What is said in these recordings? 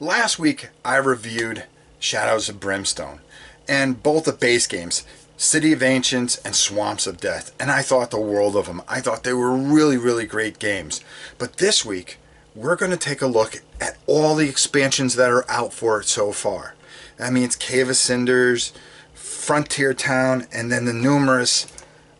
Last week I reviewed Shadows of Brimstone and both the base games, City of Ancients and Swamps of Death, and I thought the world of them. I thought they were really great games. But this week we're going to take a look at all the expansions that are out for it so far. That means Cave of Cinders, Frontier Town, and then the numerous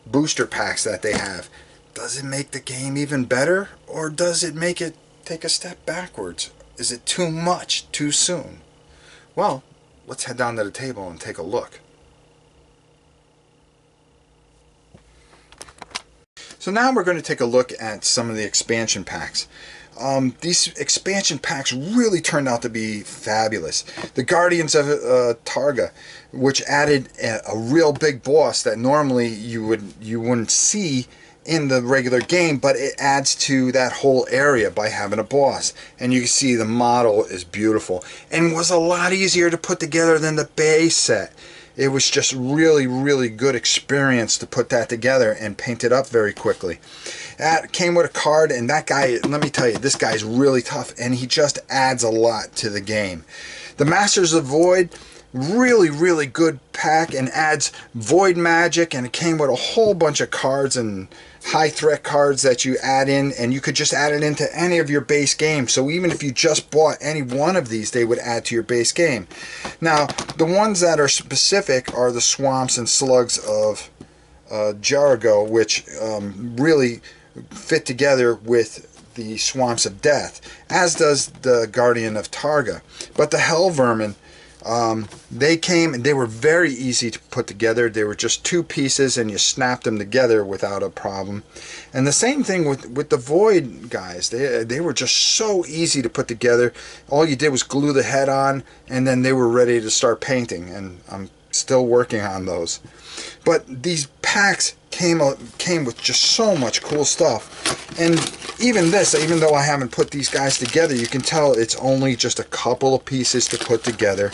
booster packs that they have. Does it make the game even better, or does it make it take a step backwards? Is it too much too soon? Well, let's head down to the table and take a look. So now we're going to take a look at some of the expansion packs. These expansion packs really turned out to be fabulous. The Guardians of Targa, which added a real big boss that normally you wouldn't see in the regular game, but it adds to that whole area by having a boss. And you can see the model is beautiful and was a lot easier to put together than the base set. It was just really good experience to put that together and paint it up very quickly. That came with a card, and that guy, let me tell you, this guy's really tough, and he just adds a lot to the game. The Masters of Void, really good pack, and adds void magic, and it came with a whole bunch of cards and high threat cards that you add in, and you could just add it into any of your base games. So even if you just bought any one of these, they would add to your base game. Now, the ones that are specific are the Swamps and Slugs of Jericho, which really fit together with the Swamps of Death, as does the Guardian of Targa. But the Hell Vermin, they came and they were very easy to put together. They were just two pieces and you snapped them together without a problem. And the same thing with the Void guys. They were just so easy to put together. All you did was glue the head on and then they were ready to start painting, and I'm still working on those. But these packs came with just so much cool stuff. And even this, even though I haven't put these guys together, you can tell it's only just a couple of pieces to put together.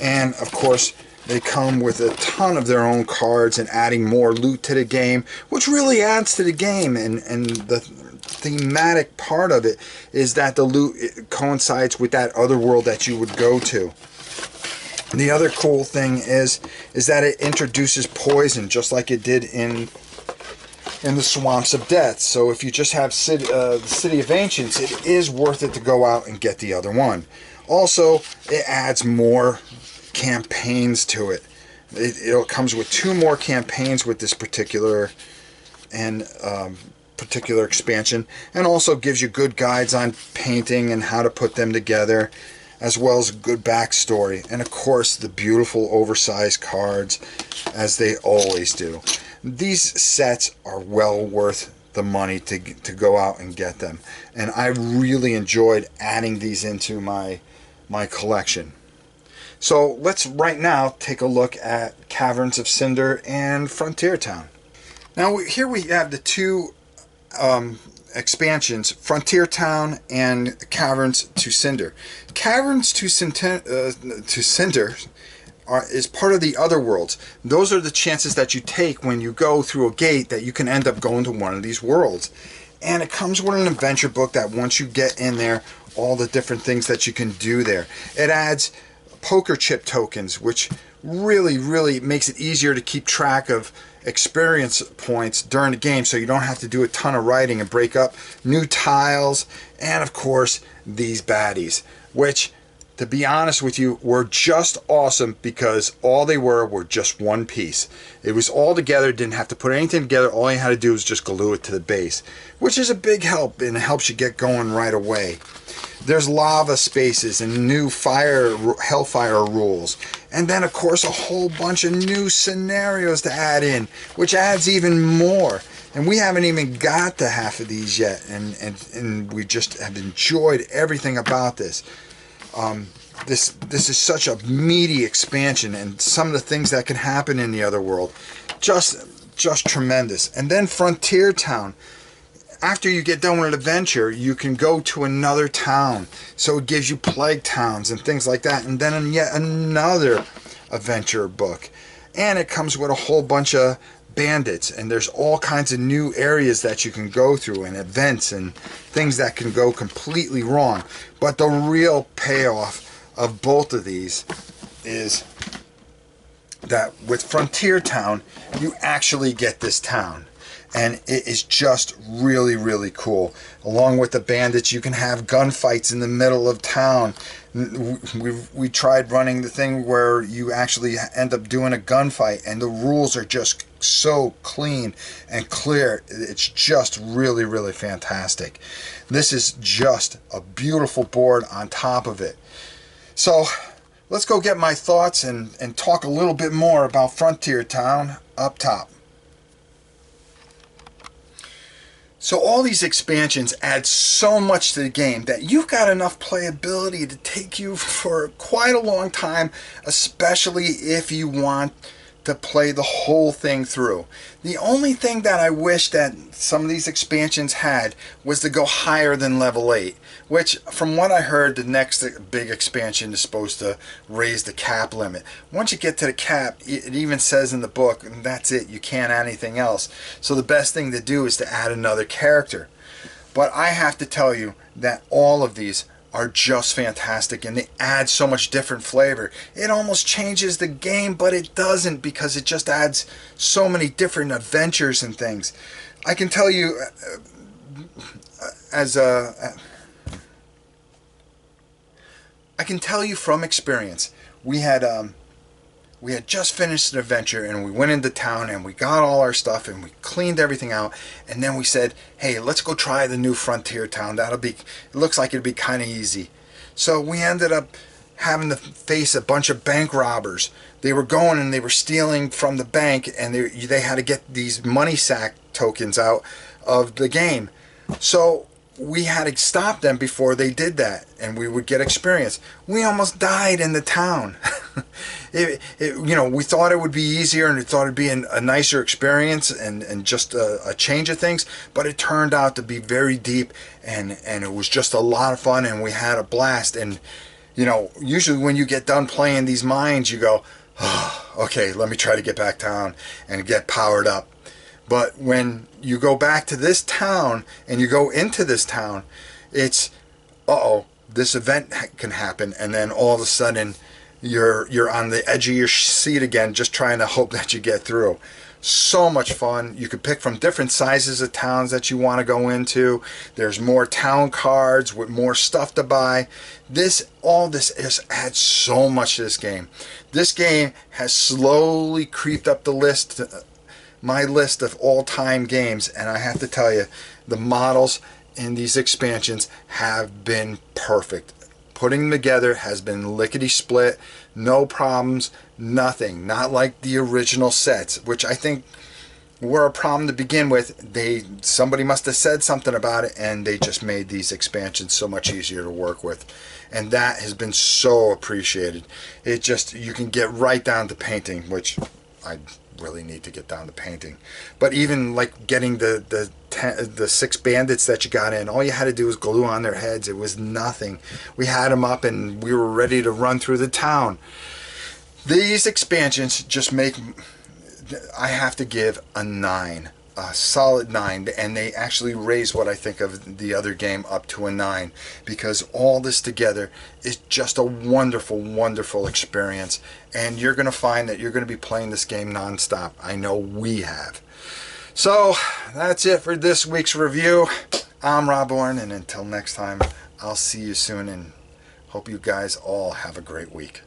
And of course, they come with a ton of their own cards and adding more loot to the game, which really adds to the game. And the thematic part of it is that the loot coincides with that other world that you would go to. The other cool thing is that it introduces poison, just like it did in the Swamps of Death. So if you just have the City of Ancients, it is worth it to go out and get the other one. Also, it adds more campaigns to it. It comes with 2 more campaigns with this particular expansion, and also gives you good guides on painting and how to put them together, as well as a good backstory, and of course the beautiful oversized cards, as they always do. These sets are well worth the money to go out and get them, and I really enjoyed adding these into my collection. So let's right now take a look at Caverns of Cinder and Frontier Town. Now here we have the two expansions, Frontier Town and Caverns to Cinder. Caverns to Cinder is part of the other worlds. Those are the chances that you take when you go through a gate that you can end up going to one of these worlds. And it comes with an adventure book that once you get in there, all the different things that you can do there. It adds poker chip tokens, which really makes it easier to keep track of experience points during the game, so you don't have to do a ton of writing and break up new tiles. And of course these baddies, which, to be honest with you, were just awesome, because all they were just one piece. It was all together, didn't have to put anything together. All you had to do was just glue it to the base, which is a big help, and it helps you get going right away. There's lava spaces and new hellfire rules, and then of course a whole bunch of new scenarios to add in, which adds even more. And we haven't even got to half of these yet, and we just have enjoyed everything about this. This is such a meaty expansion, and some of the things that can happen in the other world, just tremendous. And then Frontier Town. After you get done with an adventure, you can go to another town. So it gives you plague towns and things like that. And then yet another adventure book. And it comes with a whole bunch of bandits, and there's all kinds of new areas that you can go through and events and things that can go completely wrong. But the real payoff of both of these is that with Frontier Town, you actually get this town. And it is just really, really cool. Along with the bandits, you can have gunfights in the middle of town. We tried running the thing where you actually end up doing a gunfight, and the rules are just so clean and clear. It's just really, really fantastic. This is just a beautiful board on top of it. So let's go get my thoughts and talk a little bit more about Frontier Town up top. So all these expansions add so much to the game that you've got enough playability to take you for quite a long time, especially if you want to play the whole thing through. The only thing that I wish that some of these expansions had was to go higher than level 8, which from what I heard, the next big expansion is supposed to raise the cap limit. Once you get to the cap, it even says in the book, and that's it, you can't add anything else. So the best thing to do is to add another character. But I have to tell you that all of these are just fantastic, and they add so much different flavor. It almost changes the game, but it doesn't, because it just adds so many different adventures and things. I can tell you I can tell you from experience, we had just finished an adventure, and we went into town and we got all our stuff and we cleaned everything out, and then we said, hey, let's go try the new Frontier Town. It looks like it'd be kind of easy. So we ended up having to face a bunch of bank robbers. They were going and they were stealing from the bank, and they had to get these money sack tokens out of the game. So we had to stop them before they did that, and we would get experience. We almost died in the town. We thought it would be easier, and we thought it'd be a nicer experience and just a change of things, but it turned out to be very deep, and it was just a lot of fun, and we had a blast. And usually when you get done playing these mines, you go, oh, okay, let me try to get back down and get powered up. But when you go back to this town and you go into this town, it's, uh-oh, this event can happen, and then all of a sudden you're on the edge of your seat again, just trying to hope that you get through. So much fun. You could pick from different sizes of towns that you want to go into. There's more town cards with more stuff to buy. All this adds so much to this game. This game has slowly creeped up the list, my list of all-time games, and I have to tell you, the models in these expansions have been perfect. Putting them together has been lickety-split, no problems, nothing. Not like the original sets, which I think were a problem to begin with. Somebody must have said something about it, and they just made these expansions so much easier to work with, and that has been so appreciated. You can get right down to painting, which I really need to get down to painting. But even like getting the 6 bandits that you got in, all you had to do was glue on their heads. It was nothing. We had them up and we were ready to run through the town. These expansions just make, I have to give a 9, a solid 9, and they actually raise what I think of the other game up to a 9, because all this together is just a wonderful, wonderful experience, and you're going to find that you're going to be playing this game non-stop. I know we have. So that's it for this week's review. I'm Rob Orn, and until next time, I'll see you soon, and hope you guys all have a great week.